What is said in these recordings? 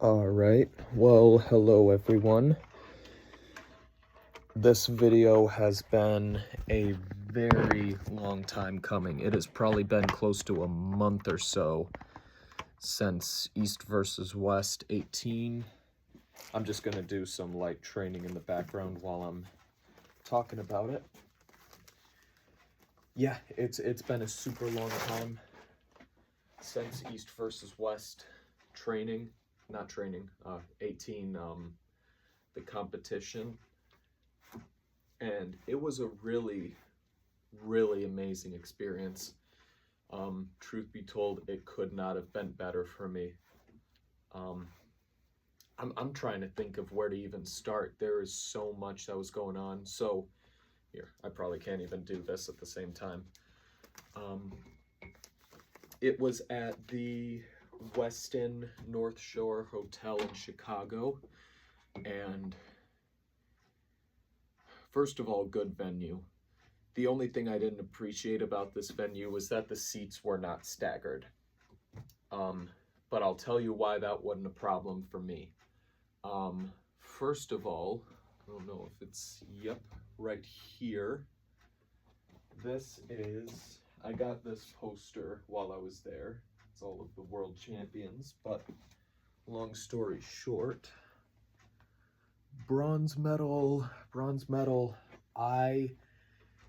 Alright, well, hello everyone. This video has been a very long time coming. It has probably been close to a month or so since East versus West 18. I'm just going to do some light training in the background while I'm talking about it. Yeah, it's been a super long time since East versus West training, not training, 18, the competition. And it was a really, really amazing experience. Truth be told, it could not have been better for me. I'm trying to think of where to even start. There is so much that was going on. So here, I probably can't even do this at the same time. It was at the Westin North Shore Hotel in Chicago, and first of all, good venue. The only thing I didn't appreciate about this venue was that the seats were not staggered. But I'll tell you why that wasn't a problem for me. First of all, I don't know if it's, yep, right here. This is, I got this poster while I was there. It's all of the world champions, but long story short, bronze medal. I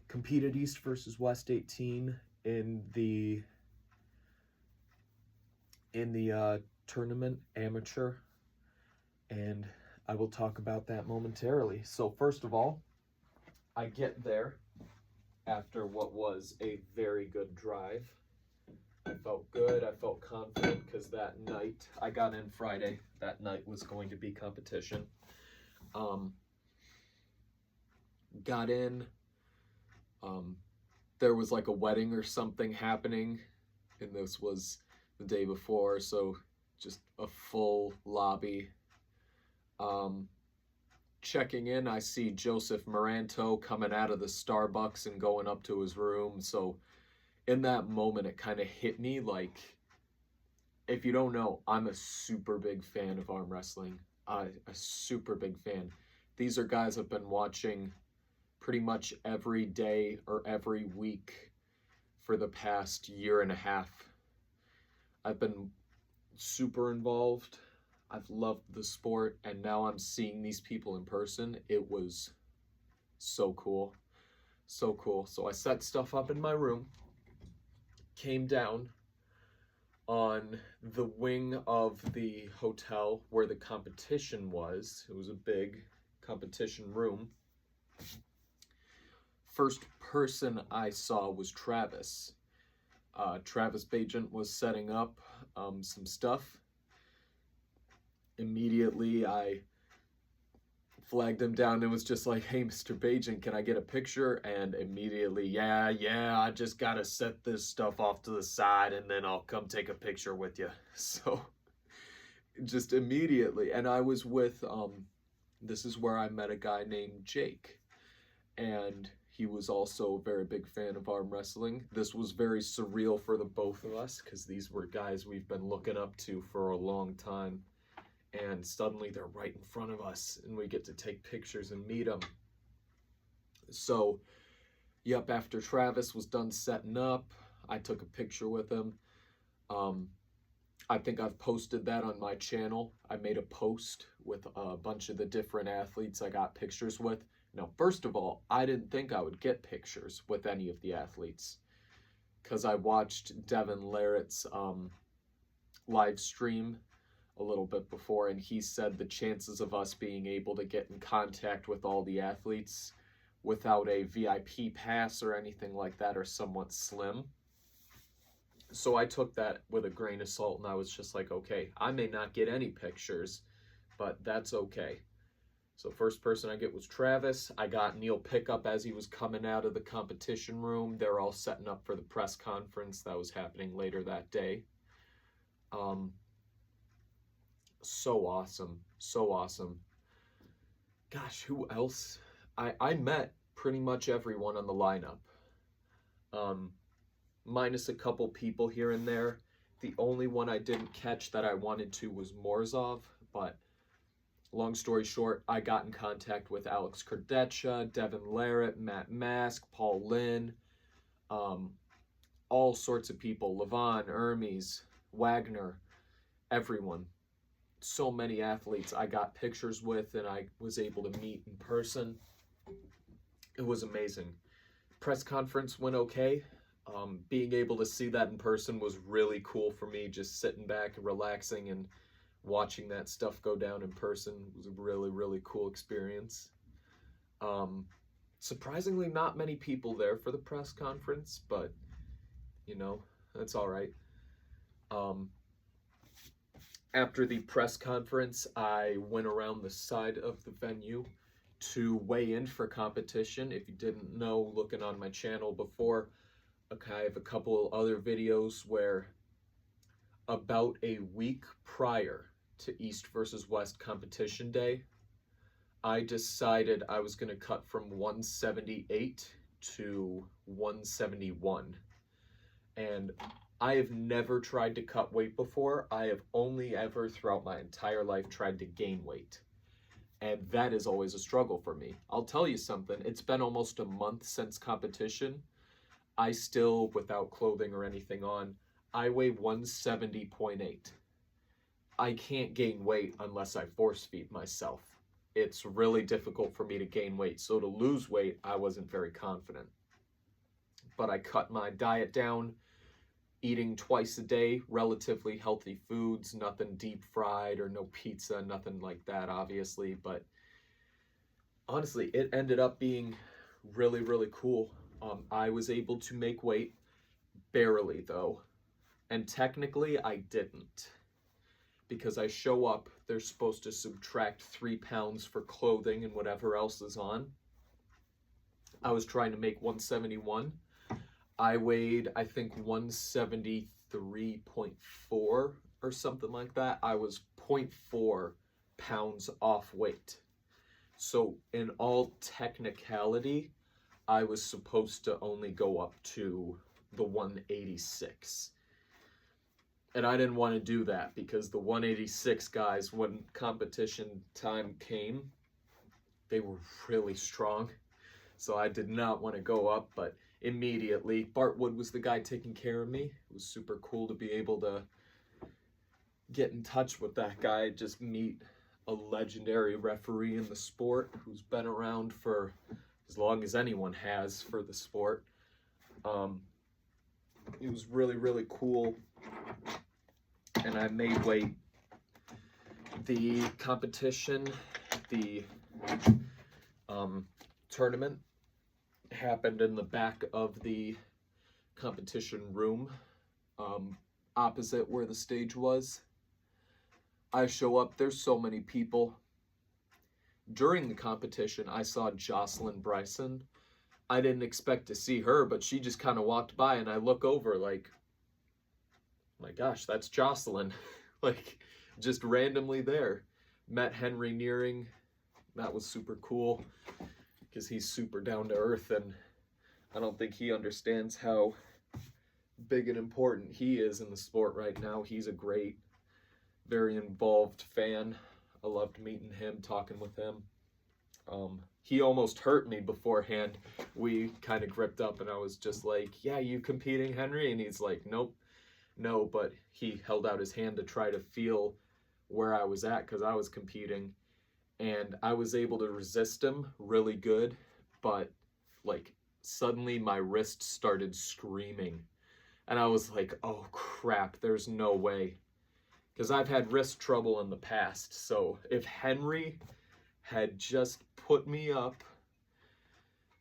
competed East versus West 18 in the tournament amateur, and I will talk about that momentarily. So first of all, I get there after what was a very good drive. I felt good, I felt confident, because that night, I got in Friday, that night was going to be competition. Got in, there was like a wedding or something happening, and this was the day before, so just a full lobby. Checking in, I see Joseph Moranto coming out of the Starbucks and going up to his room. So in that moment, it kind of hit me like, if you don't know, I'm a super big fan of arm wrestling. A super big fan. These are guys I've been watching pretty much every day or every week for the past year and a half. I've been super involved. I've loved the sport, and now I'm seeing these people in person. It was so cool. So cool. So I set stuff up in my room, came down on the wing of the hotel where the competition was. It was a big competition room. First person I saw was Travis. Travis Bagent was setting up some stuff. Immediately, I flagged him down and was just like, "Hey, Mr. Bagent, can I get a picture?" And immediately, yeah, I just gotta set this stuff off to the side and then I'll come take a picture with you. So just immediately. And I was with, this is where I met a guy named Jake, and he was also a very big fan of arm wrestling. This was very surreal for the both of us, because these were guys we've been looking up to for a long time. And suddenly they're right in front of us, and we get to take pictures and meet them. So, yep, after Travis was done setting up, I took a picture with him. I think I've posted that on my channel. I made a post with a bunch of the different athletes I got pictures with. Now, first of all, I didn't think I would get pictures with any of the athletes, because I watched Devin Larrett's live stream a little bit before, and he said the chances of us being able to get in contact with all the athletes without a VIP pass or anything like that are somewhat slim. So I took that with a grain of salt, and I was just like, okay, I may not get any pictures, but that's okay. So first person I get was Travis. I got Neil Pickup as he was coming out of the competition room. They're all setting up for the press conference that was happening later that day. So awesome. Gosh, who else? I met pretty much everyone on the lineup. Minus a couple people here and there. The only one I didn't catch that I wanted to was Morzov, But long story short, I got in contact with Alex Kardetcha, Devin Larratt, Matt Mask, Paul Lynn, all sorts of people, Levon, Hermes, Wagner, everyone. So many athletes I got pictures with and I was able to meet in person. It was amazing. Press conference went okay. Being able to see that in person was really cool for me, just sitting back and relaxing and watching that stuff go down in person was a really, really cool experience. Surprisingly, not many people there for the press conference, but you know, that's all right. After the press conference, I went around the side of the venue to weigh in for competition. If you didn't know, looking on my channel before, I have a couple other videos where about a week prior to East versus West competition day, I decided I was going to cut from 178 to 171. And I have never tried to cut weight before. I have only ever throughout my entire life tried to gain weight. And that is always a struggle for me. I'll tell you something, it's been almost a month since competition. I still, without clothing or anything on, I weigh 170.8. I can't gain weight unless I force feed myself. It's really difficult for me to gain weight. So to lose weight, I wasn't very confident. But I cut my diet down, eating twice a day, relatively healthy foods, nothing deep fried or no pizza, nothing like that, obviously. But honestly, it ended up being really, really cool. I was able to make weight, barely though. And technically I didn't. Because I show up, they're supposed to subtract 3 pounds for clothing and whatever else is on. I was trying to make 171. I weighed, I think, 173.4 or something like that. I was 0.4 pounds off weight. So in all technicality, I was supposed to only go up to the 186. And I didn't want to do that because the 186 guys, when competition time came, they were really strong. So I did not want to go up, but immediately, Bart Wood was the guy taking care of me. It was super cool to be able to get in touch with that guy, just meet a legendary referee in the sport who's been around for as long as anyone has for the sport. It was really, really cool. And I made weight. The competition, the tournament happened in the back of the competition room, opposite where the stage was. I show up, there's so many people. During the competition, I saw Jocelyn Bryson. I didn't expect to see her, but she just kind of walked by and I look over like, my gosh, that's Jocelyn. Like, just randomly there. Met Henry Nearing. That was super cool because he's super down to earth and I don't think he understands how big and important he is in the sport right now. He's a great, very involved fan. I loved meeting him, talking with him. He almost hurt me beforehand. We kind of gripped up and I was just like, yeah, you competing, Henry? And he's like, nope. No, but he held out his hand to try to feel where I was at because I was competing. And I was able to resist him really good, but like suddenly my wrist started screaming. And I was like, oh crap, there's no way. Because I've had wrist trouble in the past. So if Henry had just put me up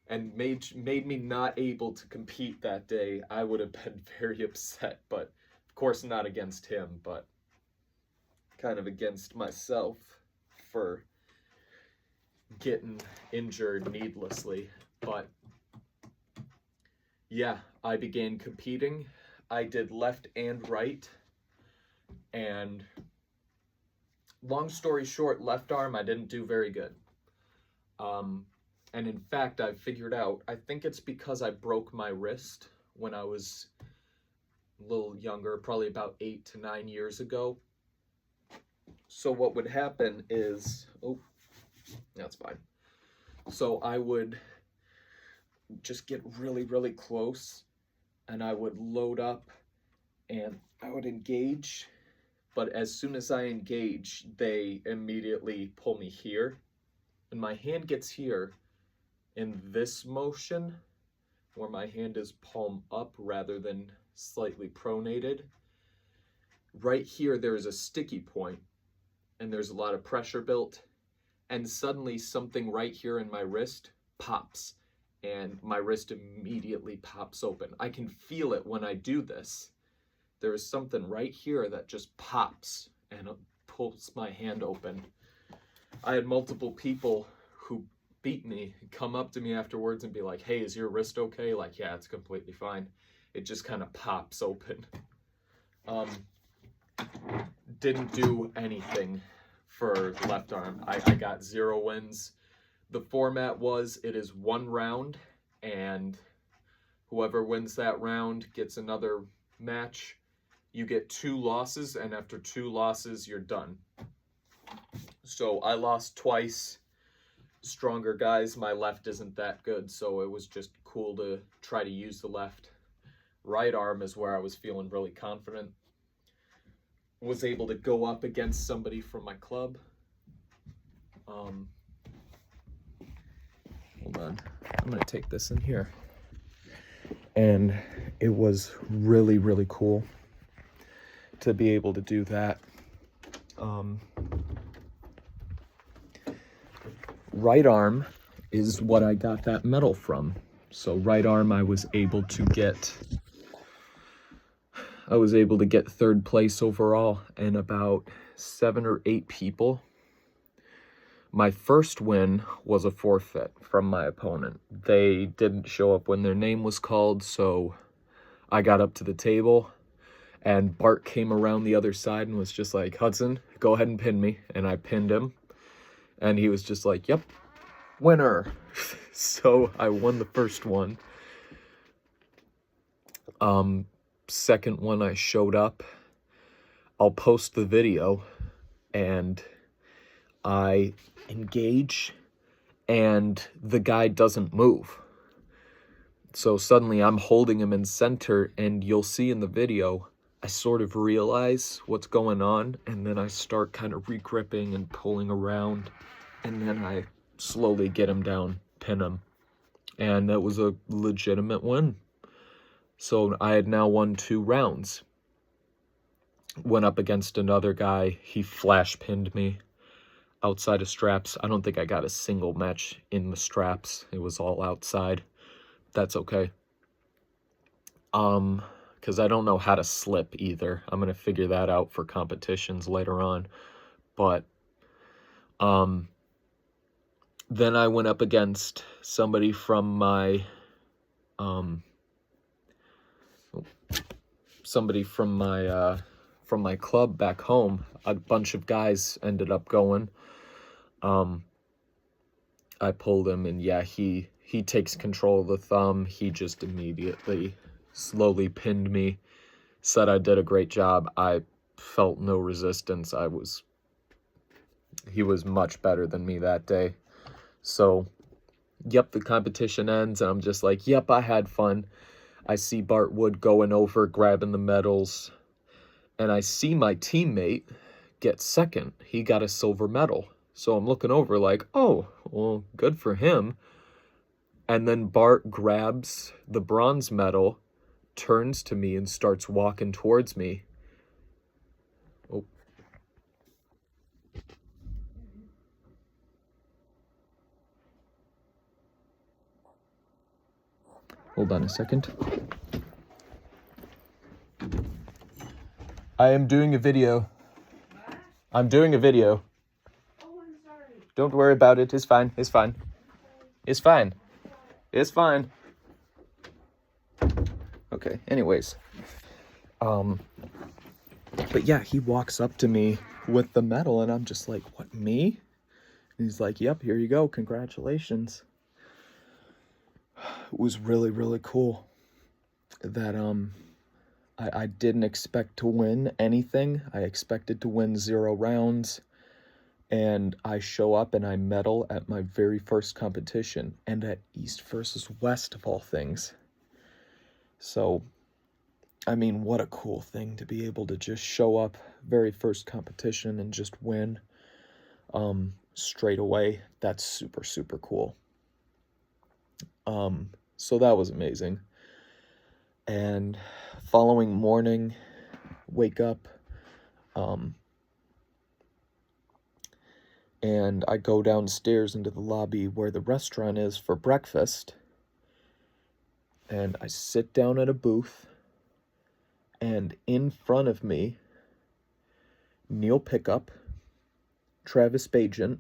and made me not able to compete that day, I would have been very upset. But of course not against him, but kind of against myself for getting injured needlessly. But yeah, I began competing. I did left and right. And long story short, left arm, I didn't do very good. And in fact, I figured out, I think it's because I broke my wrist when I was a little younger, probably about 8 to 9 years ago. So what would happen is, oh, that's fine. So I would just get really, really close, and I would load up, and I would engage. But as soon as I engage, they immediately pull me here, and my hand gets here in this motion, where my hand is palm up rather than slightly pronated. Right here, there is a sticky point, and there's a lot of pressure built, and suddenly something right here in my wrist pops, and my wrist immediately pops open. I can feel it when I do this. There is something right here that just pops and pulls my hand open. I had multiple people who beat me come up to me afterwards and be like, hey, is your wrist okay? Like, yeah, it's completely fine. It just kind of pops open. Didn't do anything for the left arm. I got 0 wins. The format was, it is 1 round, and whoever wins that round gets another match. You get 2 losses, and after 2 losses, you're done. So I lost twice. Stronger guys, my left isn't that good, so it was just cool to try to use the left. Right arm is where I was feeling really confident. Was able to go up against somebody from my club. Hold on, I'm gonna take this in here. And it was really, really cool to be able to do that. Right arm is what I got that medal from. So right arm, I was able to get 3rd place overall in about 7 or 8 people. My first win was a forfeit from my opponent. They didn't show up when their name was called, so I got up to the table, and Bart came around the other side and was just like, Hudson, go ahead and pin me. And I pinned him, and he was just like, yep, winner. So I won the first one. Second one, I showed up. I'll post the video, and I engage, and the guy doesn't move. So suddenly I'm holding him in center, and you'll see in the video, I sort of realize what's going on, and then I start kind of regripping and pulling around, and then I slowly get him down, pin him, and that was a legitimate win. So I had now won 2 rounds. Went up against another guy. He flash pinned me outside of straps. I don't think I got a single match in the straps. It was all outside. That's okay. Because I don't know how to slip either. I'm going to figure that out for competitions later on. But then I went up against somebody from my from my club back home. A bunch of guys ended up going. I pulled him, and yeah, he takes control of the thumb. He just immediately slowly pinned me, said I did a great job. I felt no resistance. He was much better than me that day. So, yep, the competition ends, and I'm just like, yep, I had fun. I see Bart Wood going over, grabbing the medals, and I see my teammate get second. He got a silver medal. So I'm looking over like, oh, well, good for him. And then Bart grabs the bronze medal, turns to me, and starts walking towards me. Oh. Hold on a second. I am doing a video. What? I'm doing a video. Oh, I'm sorry. Don't worry about it. It's fine. It's fine. It's fine. It's fine. Okay, anyways. But yeah, he walks up to me with the medal, and I'm just like, what, me? And he's like, yep, here you go. Congratulations. It was really, really cool that I didn't expect to win anything. I expected to win 0 rounds. And I show up and I medal at my very first competition, and at East versus West of all things. So, I mean, what a cool thing to be able to just show up very first competition and just win straight away. That's super, super cool. So that was amazing. And following morning, wake up, and I go downstairs into the lobby where the restaurant is for breakfast, and I sit down at a booth, and in front of me, Neil Pickup, Travis Bagent,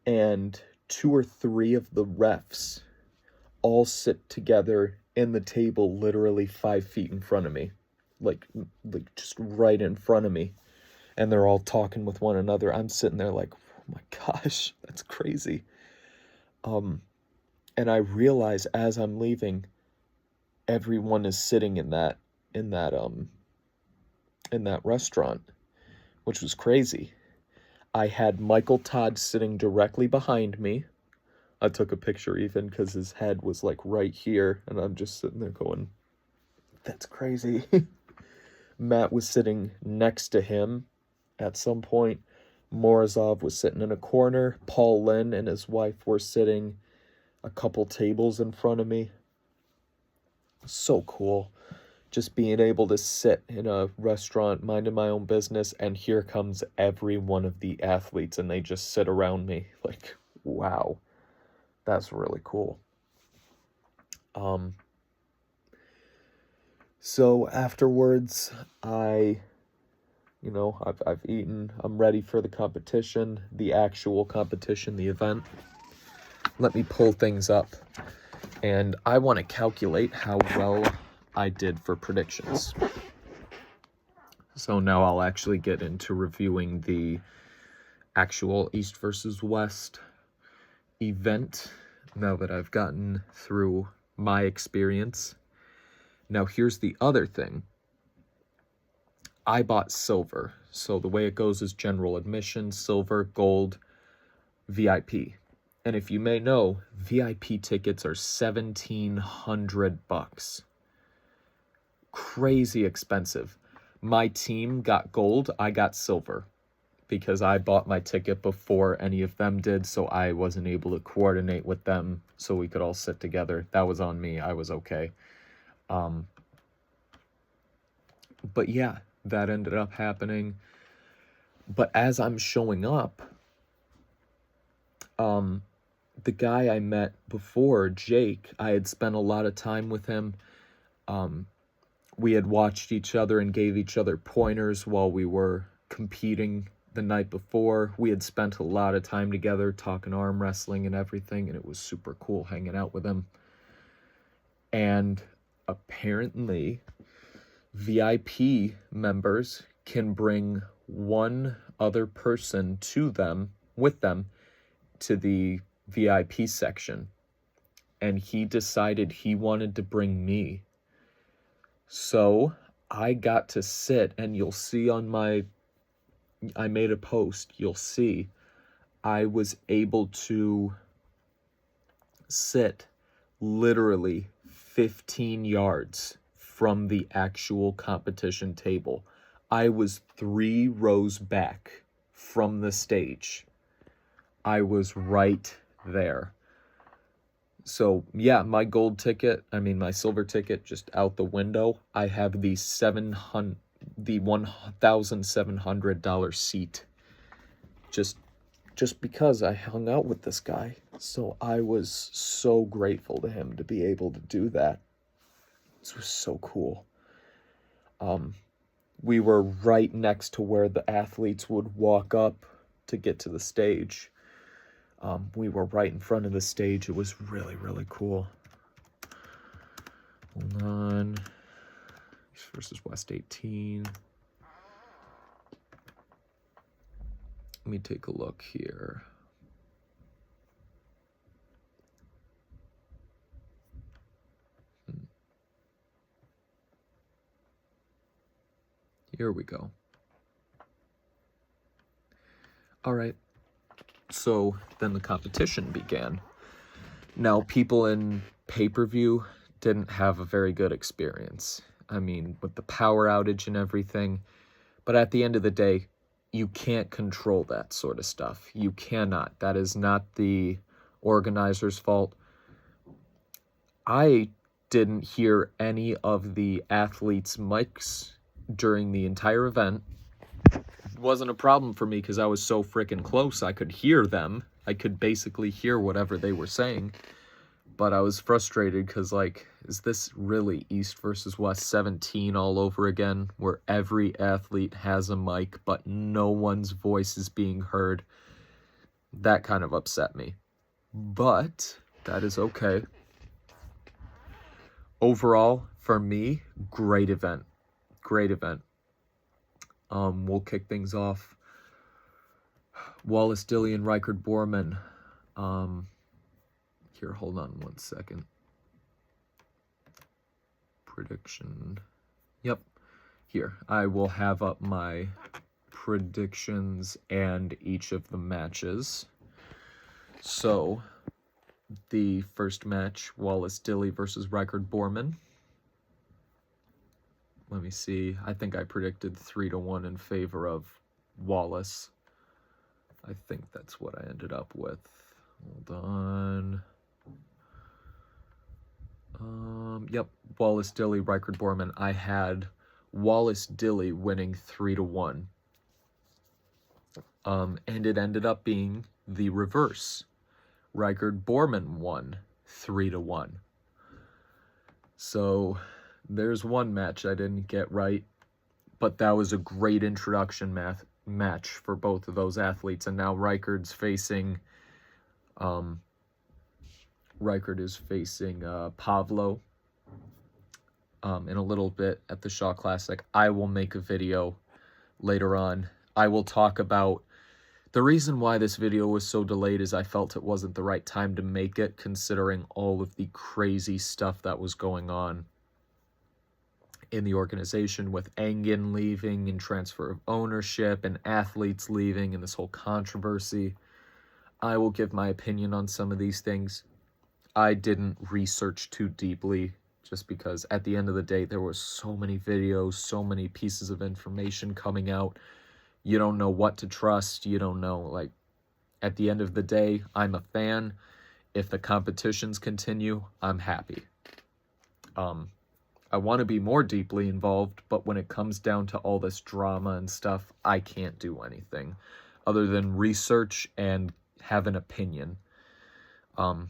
and 2 or 3 of the refs all sit together in the table literally 5 feet in front of me, like just right in front of me, and they're all talking with one another. I'm sitting there like, oh my gosh, that's crazy. And I realize as I'm leaving, everyone is sitting in that restaurant, which was crazy. I had Michael Todd sitting directly behind me. I took a picture even because his head was like right here, and I'm just sitting there going, that's crazy. Matt was sitting next to him at some point. Morozov was sitting in a corner. Paul Lynn and his wife were sitting a couple tables in front of me. So cool. Just being able to sit in a restaurant, minding my own business, and here comes every one of the athletes, and they just sit around me. Like, wow. That's really cool. So afterwards, I've eaten. I'm ready for the competition, the actual competition, the event. Let me pull things up, and I want to calculate how well I did for predictions. So now I'll actually get into reviewing the actual East versus West event now that I've gotten through my experience. Now here's the other thing. I bought silver. So the way it goes is general admission, silver, gold, VIP. And if you may know, VIP tickets are $1,700. Crazy expensive. My team got gold, I got silver, because I bought my ticket before any of them did, so I wasn't able to coordinate with them so we could all sit together. That was on me. I was okay. But yeah, that ended up happening. But as I'm showing up, the guy I met before, Jake, I had spent a lot of time with him. We had watched each other and gave each other pointers while we were competing the night before. We had spent a lot of time together talking arm wrestling and everything, and it was super cool hanging out with him. And apparently, VIP members can bring one other person with them to the VIP section, and he decided he wanted to bring me. So I got to sit, and you'll see I made a post, you'll see I was able to sit literally 15 yards from the actual competition table. I was 3 rows back from the stage. I was right there. So yeah, my silver ticket just out the window. I have the $1,700 seat. Just because I hung out with this guy. So I was so grateful to him to be able to do that. This was so cool. We were right next to where the athletes would walk up to get to the stage. We were right in front of the stage. It was really, really cool. Hold on. East versus West 18. Let me take a look here. Here we go. All right. So then the competition began. Now, people in pay-per-view didn't have a very good experience. I mean, with the power outage and everything. But at the end of the day, you can't control that sort of stuff. You cannot. That is not the organizer's fault. I didn't hear any of the athletes' mics during the entire event. It wasn't a problem for me because I was so freaking close. I could hear them. I could basically hear whatever they were saying. But I was frustrated because, like, is this really East versus West 17 all over again, where every athlete has a mic, but no one's voice is being heard? That kind of upset me. But that is okay. Overall, for me, great event. Great event. We'll kick things off. Wallace Dilly and Reichard Borman. Here, hold on 1 second. Prediction. Yep. Here, I will have up my predictions and each of the matches. So, the first match, Wallace Dilly versus Reichard Borman. Let me see. I think I predicted 3-1 in favor of Wallace. I think that's what I ended up with. Hold on. Yep, Wallace Dilly, Reichard Borman. I had Wallace Dilly winning 3-1. And it ended up being the reverse. Reichard Borman won 3-1. So there's one match I didn't get right, but that was a great introduction match for both of those athletes. And now Reichard's facing Reichard is facing Pavlo in a little bit at the Shaw Classic. I will make a video later on. I will talk about the reason why this video was so delayed is I felt it wasn't the right time to make it, considering all of the crazy stuff that was going on in the organization with Engen leaving and transfer of ownership and athletes leaving and this whole controversy. I will give my opinion on some of these things. I didn't research too deeply just because at the end of the day, there were so many videos, so many pieces of information coming out. You don't know what to trust. You don't know, like, at the end of the day, I'm a fan. If the competitions continue, I'm happy. I want to be more deeply involved, but when it comes down to all this drama and stuff, I can't do anything other than research and have an opinion. And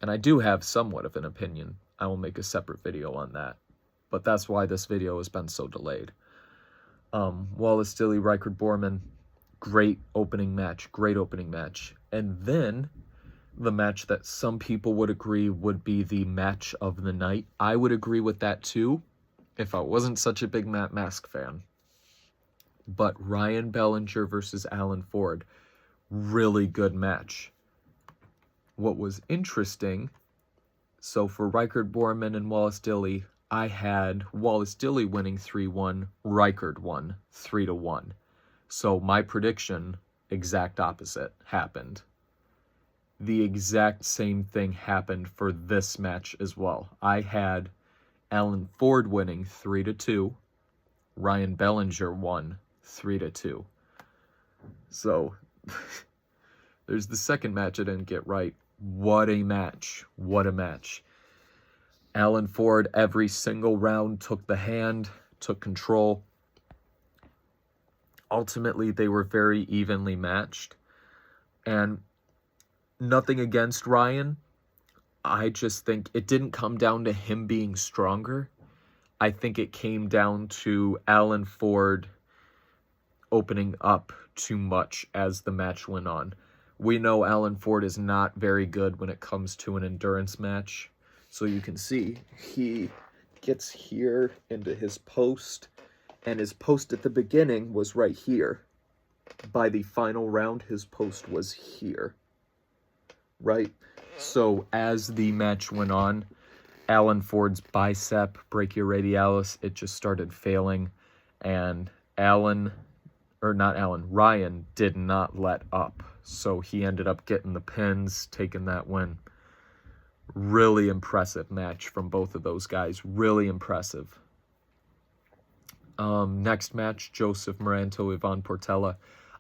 I do have somewhat of an opinion. I will make a separate video on that. But that's why this video has been so delayed. Wallace Dilly, Reichard Borman, great opening match. And then the match that some people would agree would be the match of the night. I would agree with that too, if I wasn't such a big Matt Mask fan. But Ryan Bellinger versus Alan Ford, really good match. What was interesting, so for Reichard Borman and Wallace Dilly, I had Wallace Dilly winning 3-1, Reichard won 3-1. So my prediction, exact opposite, happened. The exact same thing happened for this match as well. I had Alan Ford winning 3-2, Ryan Bellinger won 3-2. So there's the second match I didn't get right. What a match. What a match. Alan Ford, every single round, took the hand, took control. Ultimately, they were very evenly matched. And nothing against Ryan. I just think it didn't come down to him being stronger. I think it came down to Alan Ford opening up too much as the match went on. We know Alan Ford is not very good when it comes to an endurance match. So you can see he gets here into his post, and his post at the beginning was right here. By the final round, his post was here, right? So as the match went on, Alan Ford's bicep brachioradialis, it just started failing. And Ryan did not let up. So he ended up getting the pins, taking that win. Really impressive match from both of those guys. Really impressive. Next match, Joseph Moranto, Ivan Portela.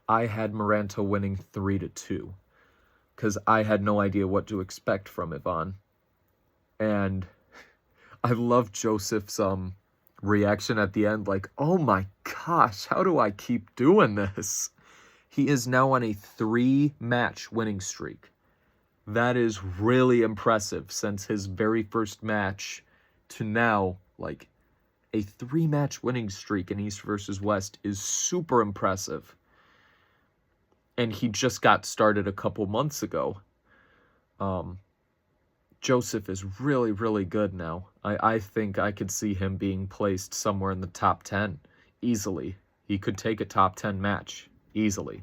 I had Moranto winning 3-2 because I had no idea what to expect from Ivan. And I love Joseph's reaction at the end, like, oh my gosh, how do I keep doing this? He is now on a 3-match winning streak. That is really impressive since his very first match to now, like, a 3-match winning streak in East versus West is super impressive. And he just got started a couple months ago. Joseph is really, really good now. I think I could see him being placed somewhere in the top 10 easily. He could take a top 10 match easily.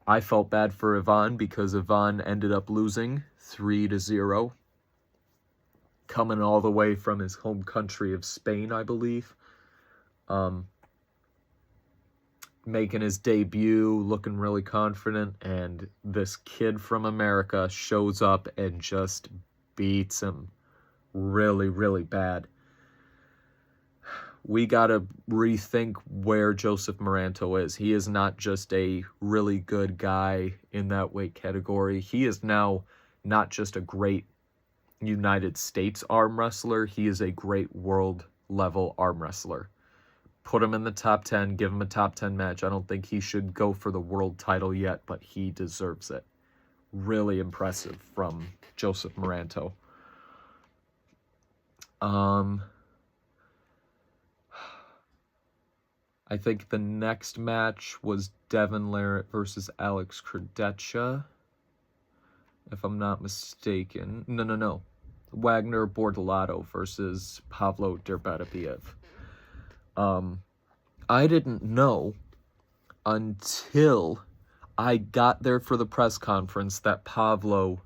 I felt bad for Ivan because Ivan ended up losing 3-0. Coming all the way from his home country of Spain, I believe. Making his debut, looking really confident, and this kid from America shows up and just beats him really, really bad. We gotta rethink where Joseph Moranto is. He is not just a really good guy in that weight category. He is now not just a great United States arm wrestler. He is a great world level arm wrestler. Put him in the top 10, give him a top 10 match. I don't think he should go for the world title yet, but he deserves it. Really impressive from Joseph Moranto. I think the next match was Devin Larratt versus Alex Krdecha, if I'm not mistaken. No. Wagner Bortolato versus Pavlo Derbetabiev. I didn't know until I got there for the press conference that Pavlo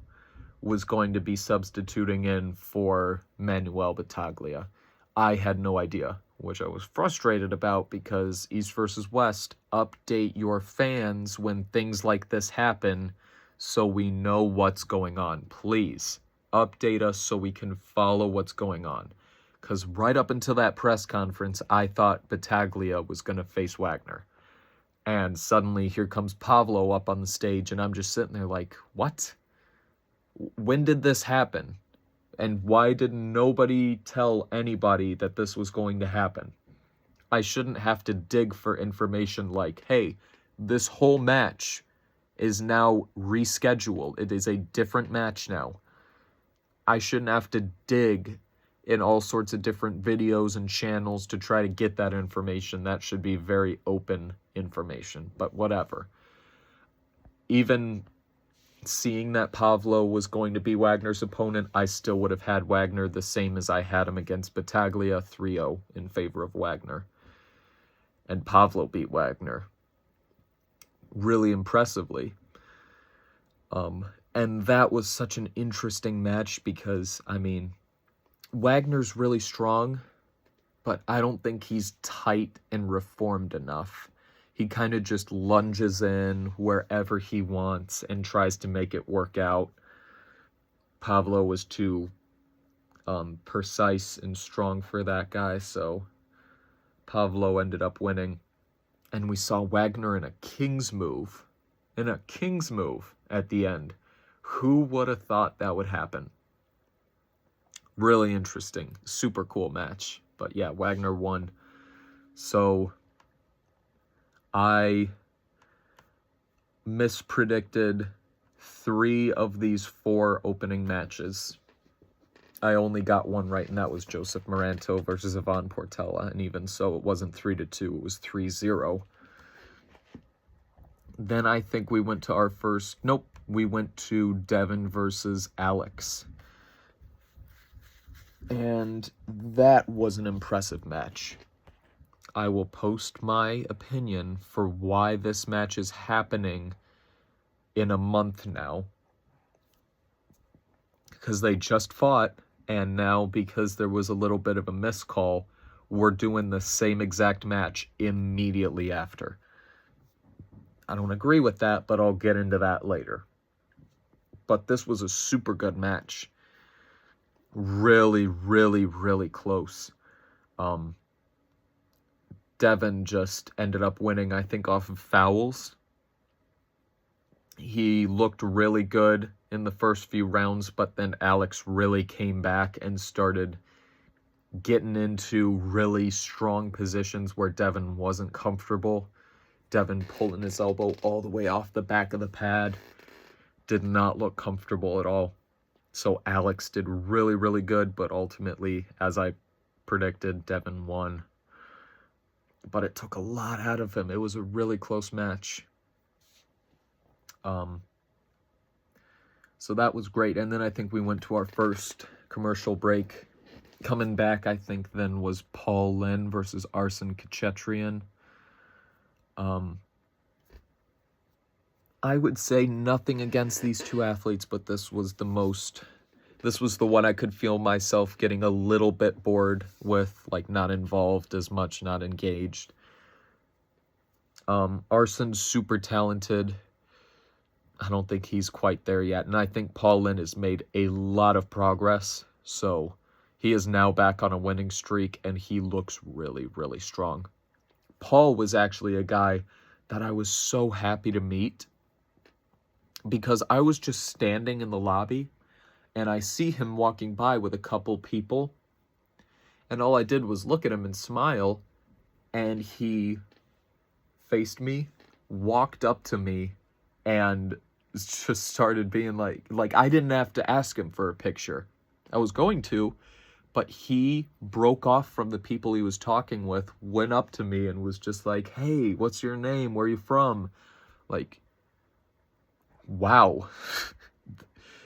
was going to be substituting in for Manuel Battaglia. I had no idea, which I was frustrated about because East versus West, update your fans when things like this happen so we know what's going on. Please, update us so we can follow what's going on. Because right up until that press conference, I thought Battaglia was going to face Wagner. And suddenly, here comes Pavlo up on the stage, and I'm just sitting there like, what? When did this happen? And why did nobody tell anybody that this was going to happen? I shouldn't have to dig for information like, hey, this whole match is now rescheduled. It is a different match now. I shouldn't have to dig in all sorts of different videos and channels to try to get that information. That should be very open information, but whatever. Even seeing that Pavlo was going to be Wagner's opponent, I still would have had Wagner the same as I had him against Battaglia, 3-0 in favor of Wagner. And Pavlo beat Wagner really impressively. And that was such an interesting match because, I mean, Wagner's really strong, but I don't think he's tight and reformed enough. He kind of just lunges in wherever he wants and tries to make it work out. Pavlo was too precise and strong for that guy, so Pavlo ended up winning. And we saw Wagner in a king's move. At the end. Who would have thought that would happen? Really interesting. Super cool match. But yeah, Wagner won. So I mispredicted 3 of these 4 opening matches. I only got one right, and that was Joseph Moranto versus Ivan Portela. And even so, it wasn't 3-2, it was 3-0. Then I think we went to our first... Nope, we went to Devin versus Alex. And that was an impressive match. I will post my opinion for why this match is happening in a month now. Because they just fought, and now because there was a little bit of a miscall, were doing the same exact match immediately after. I don't agree with that, but I'll get into that later. But this was a super good match. Really, really, really close. Devin just ended up winning, I think, off of fouls. He looked really good in the first few rounds, but then Alex really came back and started getting into really strong positions where Devin wasn't comfortable. Devin pulling his elbow all the way off the back of the pad. Did not look comfortable at all. So Alex did really, really good, but ultimately, as I predicted, Devin won. But it took a lot out of him. It was a really close match. So that was great. And then I think we went to our first commercial break. Coming back, I think, then was Paul Lynn versus Arsen Kachetrian. I would say nothing against these two athletes, but this was the one I could feel myself getting a little bit bored with, like not involved as much, not engaged. Arsen's super talented. I don't think he's quite there yet. And I think Paul Lynn has made a lot of progress. So he is now back on a winning streak, and he looks really, really strong. Paul was actually a guy that I was so happy to meet because I was just standing in the lobby and I see him walking by with a couple people, and all I did was look at him and smile, and he faced me, walked up to me, and just started being like I didn't have to ask him for a picture. I was going to, but he broke off from the people he was talking with, went up to me and was just like, "Hey, what's your name? Where are you from?" Like, wow.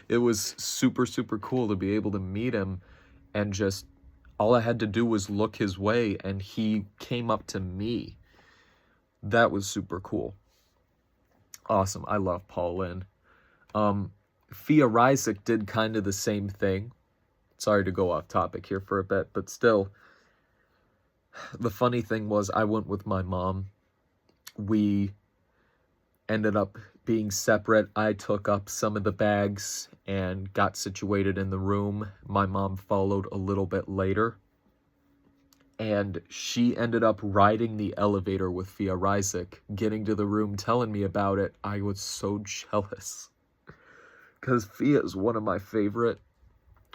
It was super, super cool to be able to meet him, and just all I had to do was look his way and he came up to me. That was super cool. Awesome. I love Paul Lynn. Fia Ryzik did kind of the same thing. Sorry to go off topic here for a bit, but still, the funny thing was I went with my mom. We ended up being separate. I took up some of the bags and got situated in the room. My mom followed a little bit later, and she ended up riding the elevator with Fia Ryzik, getting to the room, telling me about it. I was so jealous because Fia is one of my favorites.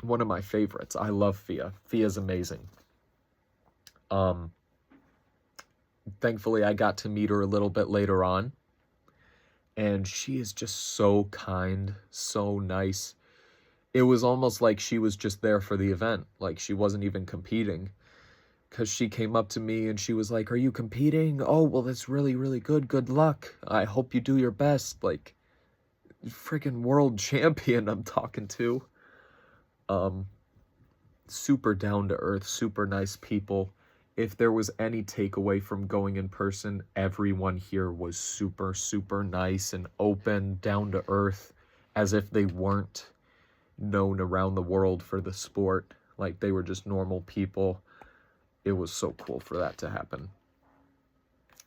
I love Fia. Fia's amazing. Thankfully, I got to meet her a little bit later on, and she is just so kind, so nice. It was almost like she was just there for the event, like she wasn't even competing, because she came up to me and she was like, "Are you competing? Oh, well, that's really, really good. Good luck. I hope you do your best." Like, freaking world champion I'm talking to. Super down to earth, super nice people. If there was any takeaway from going in person, everyone here was super, super nice and open, down to earth, as if they weren't known around the world for the sport. Like, they were just normal people. It was so cool for that to happen.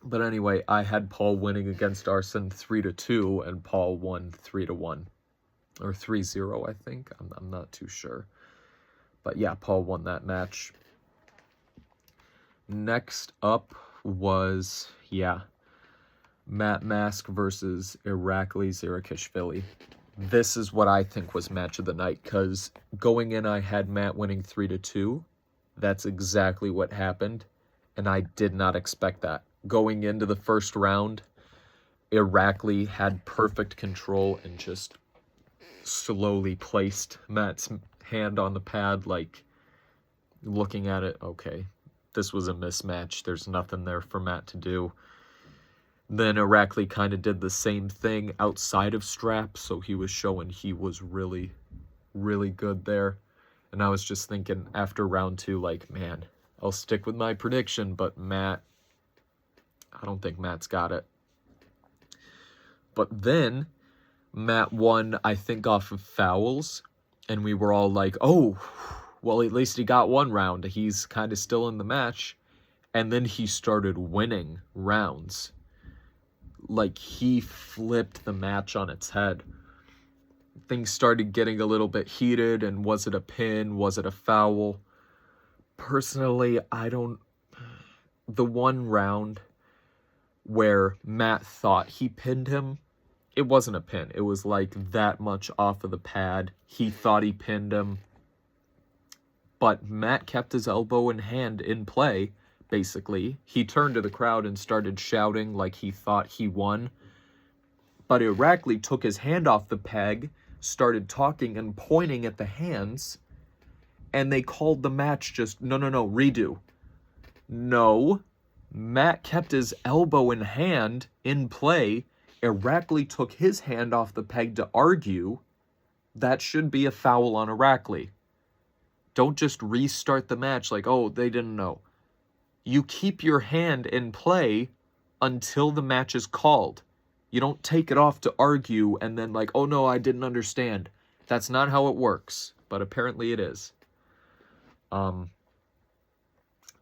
But anyway, I had Paul winning against Arsen 3-2, and Paul won 3-1. Or 3-0, I think. I'm not too sure. But yeah, Paul won that match. Next up was, Matt Mask versus Irakli Zirakishvili. This is what I think was match of the night, because going in, I had Matt winning 3-2. That's exactly what happened, and I did not expect that. Going into the first round, Irakli had perfect control and just slowly placed Matt's hand on the pad, like, looking at it, okay, this was a mismatch. There's nothing there for Matt to do. Then Irakli kind of did the same thing outside of strap, so he was showing he was really, really good there. And I was just thinking after round 2, like, man, I'll stick with my prediction, but Matt, I don't think Matt's got it. But then Matt won, I think, off of fouls, and we were all like, oh, Well, at least he got one round. He's kind of still in the match. And then he started winning rounds. Like, he flipped the match on its head. Things started getting a little bit heated, and was it a pin? Was it a foul? Personally, the one round where Matt thought he pinned him, it wasn't a pin. It was like that much off of the pad. He thought he pinned him. But Matt kept his elbow and hand in play, basically. He turned to the crowd and started shouting like he thought he won. But Irakli took his hand off the peg, started talking and pointing at the hands, and they called the match just, no, redo. No, Matt kept his elbow and hand in play. Irakli took his hand off the peg to argue. That should be a foul on Irakli. Don't just restart the match like, oh, they didn't know. You keep your hand in play until the match is called. You don't take it off to argue and then like, oh no, I didn't understand. That's not how it works, but apparently it is.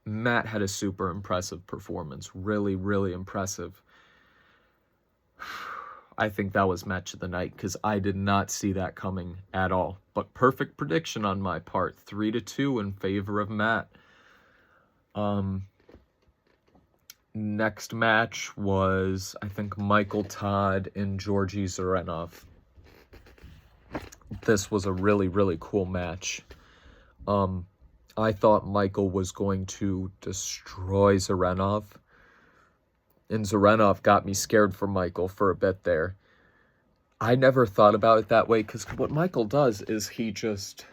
Matt had a super impressive performance. Really, really impressive. I think that was match of the night because I did not see that coming at all. But perfect prediction on my part. 3-2 in favor of Matt. Next match was, I think, Michael Todd and Georgi Zarenov. This was a really, really cool match. I thought Michael was going to destroy Zarenov. And Zarenov got me scared for Michael for a bit there. I never thought about it that way because what Michael does is he just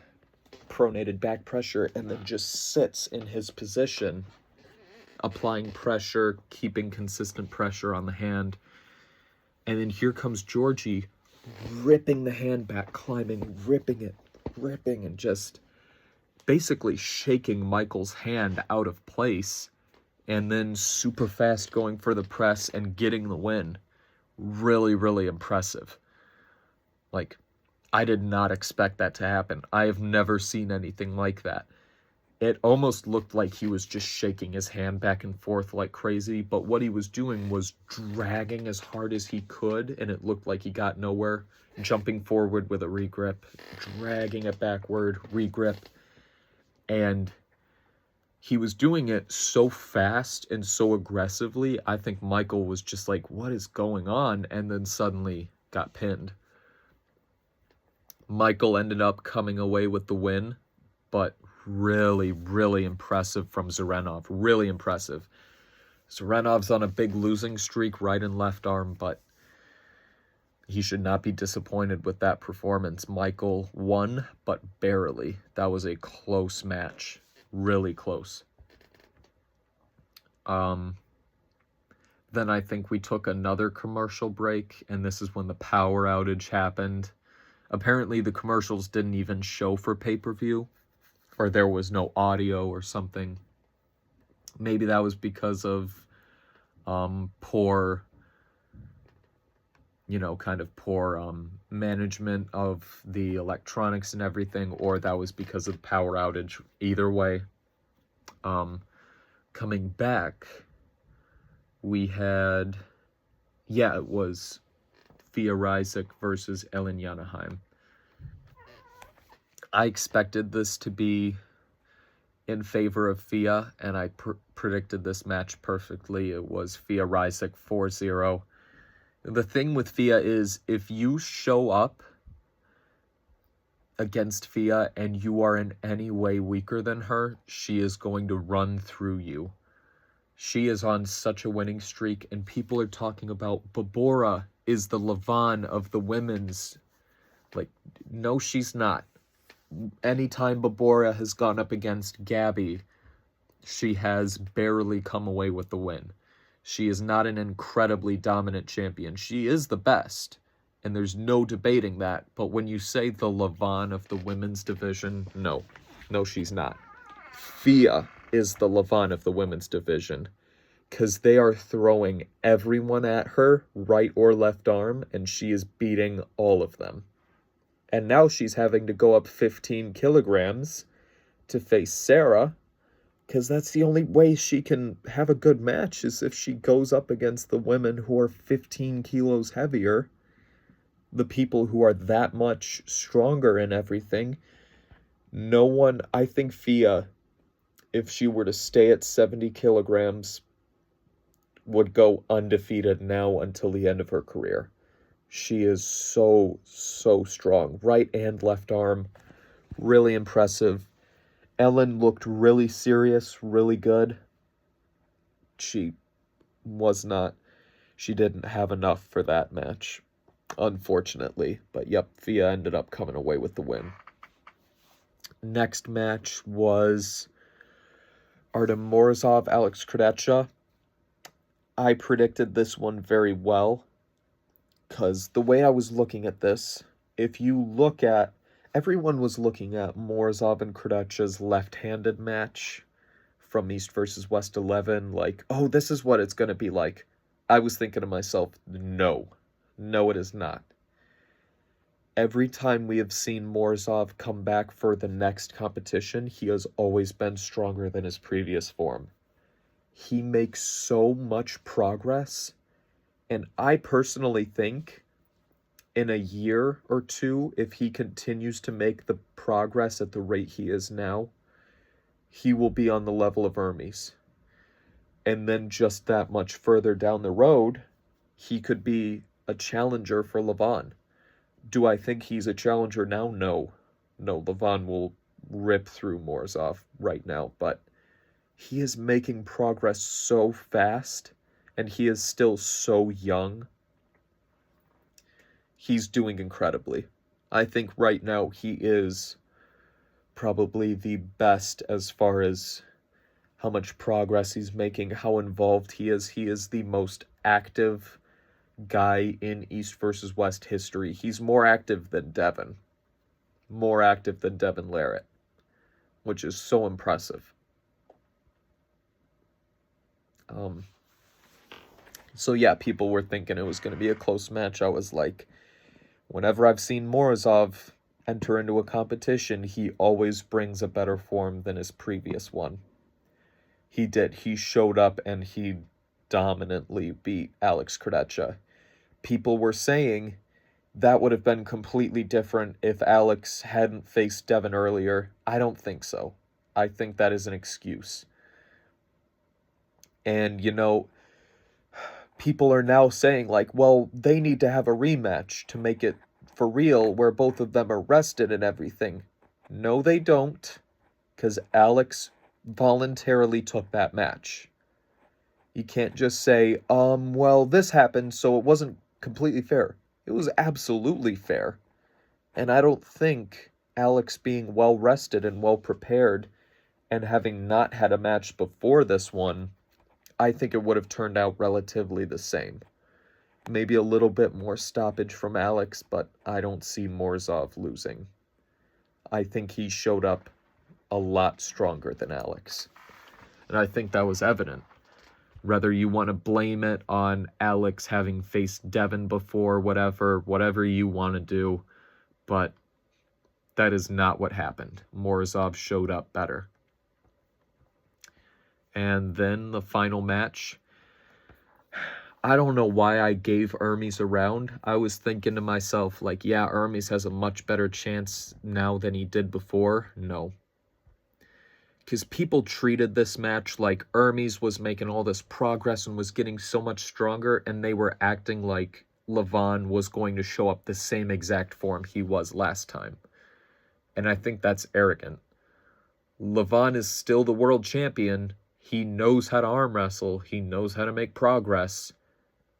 pronated back pressure and then just sits in his position, applying pressure, keeping consistent pressure on the hand. And then here comes Georgi ripping the hand back, climbing, ripping, and just basically shaking Michael's hand out of place. And then super fast going for the press and getting the win. Really, really impressive. Like, I did not expect that to happen. I have never seen anything like that. It almost looked like he was just shaking his hand back and forth like crazy, but what he was doing was dragging as hard as he could, and it looked like he got nowhere. Jumping forward with a regrip, dragging it backward, regrip, and he was doing it so fast and so aggressively, I think Michael was just like, what is going on? And then suddenly got pinned. Michael ended up coming away with the win, but really, really impressive from Zarenov. Really impressive. Zarenov's on a big losing streak, right and left arm, but he should not be disappointed with that performance. Michael won, but barely. That was a close match. Really close. Then I think we took another commercial break, and this is when the power outage happened. Apparently the commercials didn't even show for pay-per-view, or there was no audio or something. Maybe that was because of poor management of the electronics and everything, or that was because of the power outage. Either way, coming back, we had, it was Fia Ryzik versus Ellen Yanaheim. I expected this to be in favor of Fia, and I predicted this match perfectly. It was Fia Ryzik 4-0. The thing with Fia is, if you show up against Fia and you are in any way weaker than her, she is going to run through you. She is on such a winning streak, and people are talking about Barbora is the Lavon of the women's. Like, no, she's not. Anytime Barbora has gone up against Gabby, she has barely come away with the win. She is not an incredibly dominant champion. She is the best, and there's no debating that. But when you say the Lavon of the women's division, no, she's not. Fia is the Lavon of the women's division, because they are throwing everyone at her, right or left arm, and she is beating all of them. And now she's having to go up 15 kilograms to face Sarah, because that's the only way she can have a good match, is if she goes up against the women who are 15 kilos heavier, the people who are that much stronger and everything. No one, I think Fia, if she were to stay at 70 kilograms, would go undefeated now until the end of her career. She is so strong. Right and left arm. Really impressive. Ellen looked really serious, really good. She didn't have enough for that match, unfortunately. But yep, Fia ended up coming away with the win. Next match was Artem Morozov, Alex Krejci. I predicted this one very well, because the way I was looking at this, if you look at, everyone was looking at Morozov and Krejci's left-handed match from East versus West 11, like, oh, this is what it's going to be like. I was thinking to myself, no, it is not. Every time we have seen Morozov come back for the next competition, he has always been stronger than his previous form. He makes so much progress, and I personally think in a year or two, if he continues to make the progress at the rate he is now, he will be on the level of Hermes. And then just that much further down the road, he could be a challenger for Levan. Do I think he's a challenger now? No, Levan will rip through Morozov right now, but he is making progress so fast, and he is still so young. He's doing incredibly. I think right now he is probably the best as far as how much progress he's making, how involved he is. He is the most active guy in East versus West history. He's more active than Devin. More active than Devin Larratt, which is so impressive. So yeah, people were thinking it was going to be a close match. I was like, whenever I've seen Morozov enter into a competition, he always brings a better form than his previous one. He did. He showed up and he dominantly beat Alex Krejci. People were saying that would have been completely different if Alex hadn't faced Devin earlier. I don't think so. I think that is an excuse. And, you know, people are now saying, like, well, they need to have a rematch to make it for real, where both of them are rested and everything. No, they don't, because Alex voluntarily took that match. You can't just say, well, this happened, so it wasn't completely fair. It was absolutely fair. And I don't think Alex being well rested and well prepared and having not had a match before this one, I think it would have turned out relatively the same. Maybe a little bit more stoppage from Alex, but I don't see Morozov losing. I think he showed up a lot stronger than Alex. And I think that was evident. Whether you want to blame it on Alex having faced Devin before, whatever you want to do, but that is not what happened. Morozov showed up better. And then the final match, I don't know why I gave Hermes a round. I was thinking to myself, like, yeah, Hermes has a much better chance now than he did before. No. Because people treated this match like Hermes was making all this progress and was getting so much stronger, and they were acting like Levan was going to show up the same exact form he was last time. And I think that's arrogant. Levan is still the world champion. He knows how to arm wrestle. He knows how to make progress.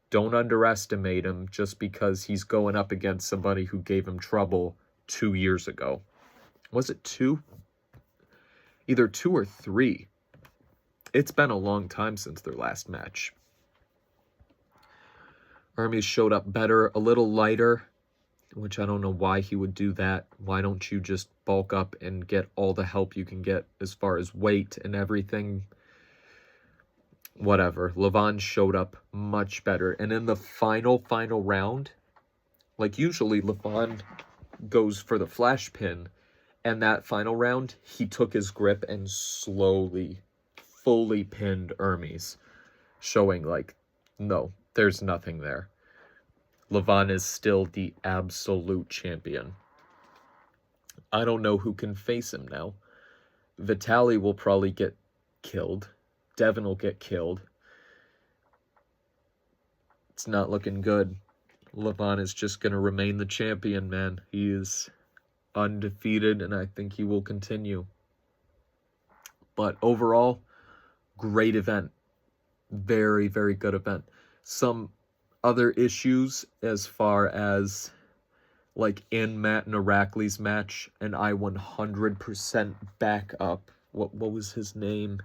Don't underestimate him just because he's going up against somebody who gave him trouble 2 years ago. Was it 2? Either 2 or 3. It's been a long time since their last match. Hermes showed up better, a little lighter, which I don't know why he would do that. Why don't you just bulk up and get all the help you can get as far as weight and everything? Whatever. Levan showed up much better. And in the final round, like usually Levan goes for the flash pin, And that final round, he took his grip and slowly, fully pinned Hermes, showing like, no, there's nothing there. Levan is still the absolute champion. I don't know who can face him now. Vitaly will probably get killed. Devin will get killed. It's not looking good. Levan is just going to remain the champion, man. He is undefeated, and I think he will continue. But overall, great event. Very, very good event. Some other issues as far as like in Matt and Irakli's match, and I 100% back up. What was his name?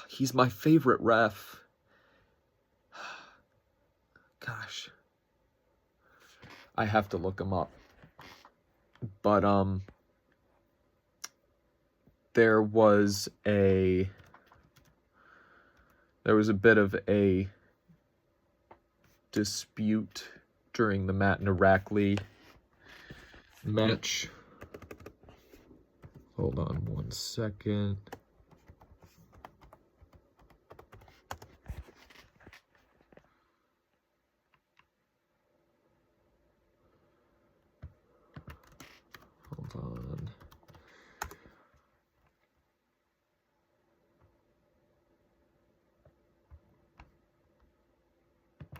He's my favorite ref. Gosh. I have to look him up. But there was a bit of a dispute during the Matt and Irakli match. Hold on 1 second. Hold on.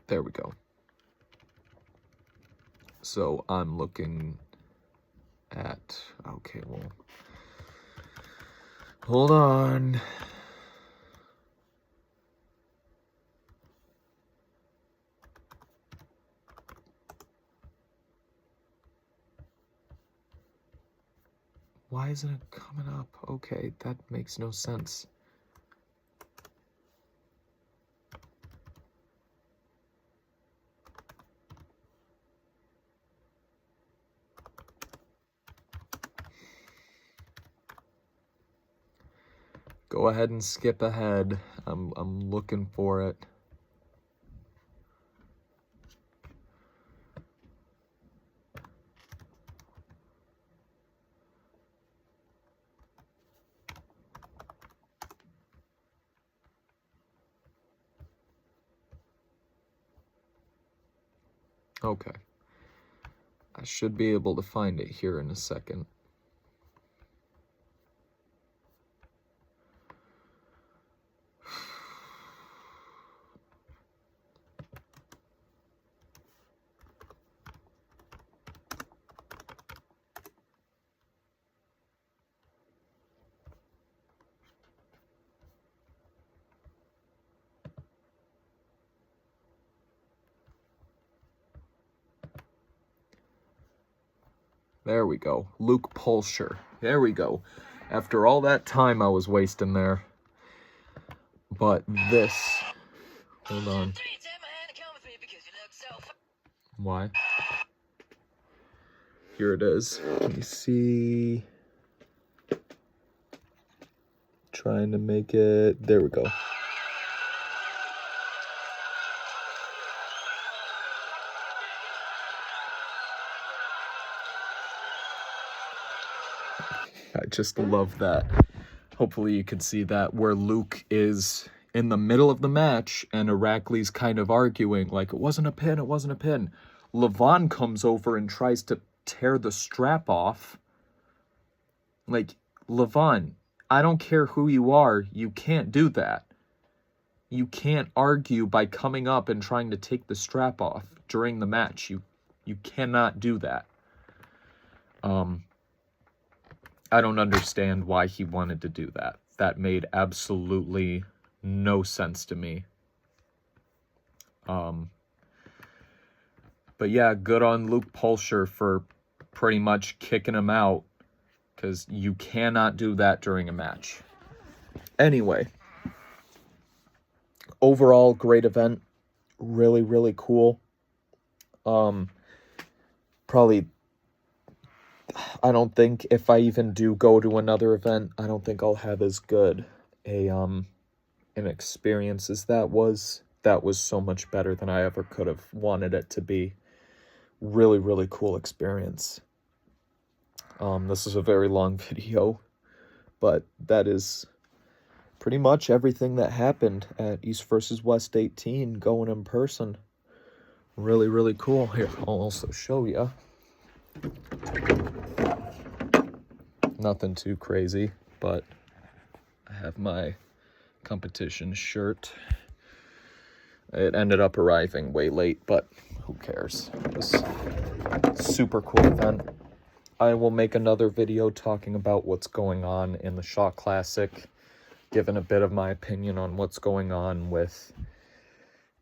There we go. So I'm looking at, okay, well, hold on. Why isn't it coming up? Okay, that makes no sense. Go ahead and skip ahead. I'm looking for it. Okay. I should be able to find it here in a second. There we go. Luke Pulsher. There we go. After all that time I was wasting there. But this... Hold on. Why? Here it is. Let me see. Trying to make it... There we go. I just love that. Hopefully you can see that, where Luke is in the middle of the match and Irakli's kind of arguing like, it wasn't a pin, it wasn't a pin. Levan comes over and tries to tear the strap off. Like, Levan, I don't care who you are, you can't do that. You can't argue by coming up and trying to take the strap off during the match. You cannot do that. I don't understand why he wanted to do that. That made absolutely no sense to me. But yeah, good on Luke Pulsher for pretty much kicking him out, because you cannot do that during a match. Anyway, overall, great event. Really, really cool. Probably... I don't think if I even do go to another event, I don't think I'll have as good an experience as that was. That was so much better than I ever could have wanted it to be. Really, really cool experience. This is a very long video, but that is pretty much everything that happened at East versus West 18 going in person. Really, really cool. Here, I'll also show you. Nothing too crazy, but I have my competition shirt. It ended up arriving way late, but who cares? It was a super cool event. I will make another video talking about what's going on in the Shot Classic, giving a bit of my opinion on what's going on with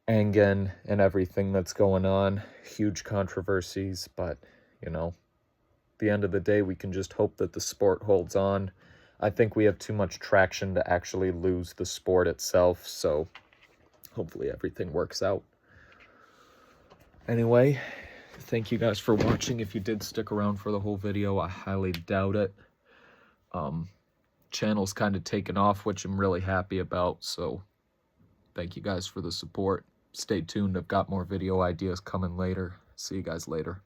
Engen and everything that's going on. Huge controversies, but, you know, at the end of the day, we can just hope that the sport holds on. I think we have too much traction to actually lose the sport itself, so hopefully everything works out. Anyway, thank you guys for watching. If you did stick around for the whole video, I highly doubt it. Channel's kind of taken off, which I'm really happy about, so thank you guys for the support. Stay tuned, I've got more video ideas coming later. See you guys later.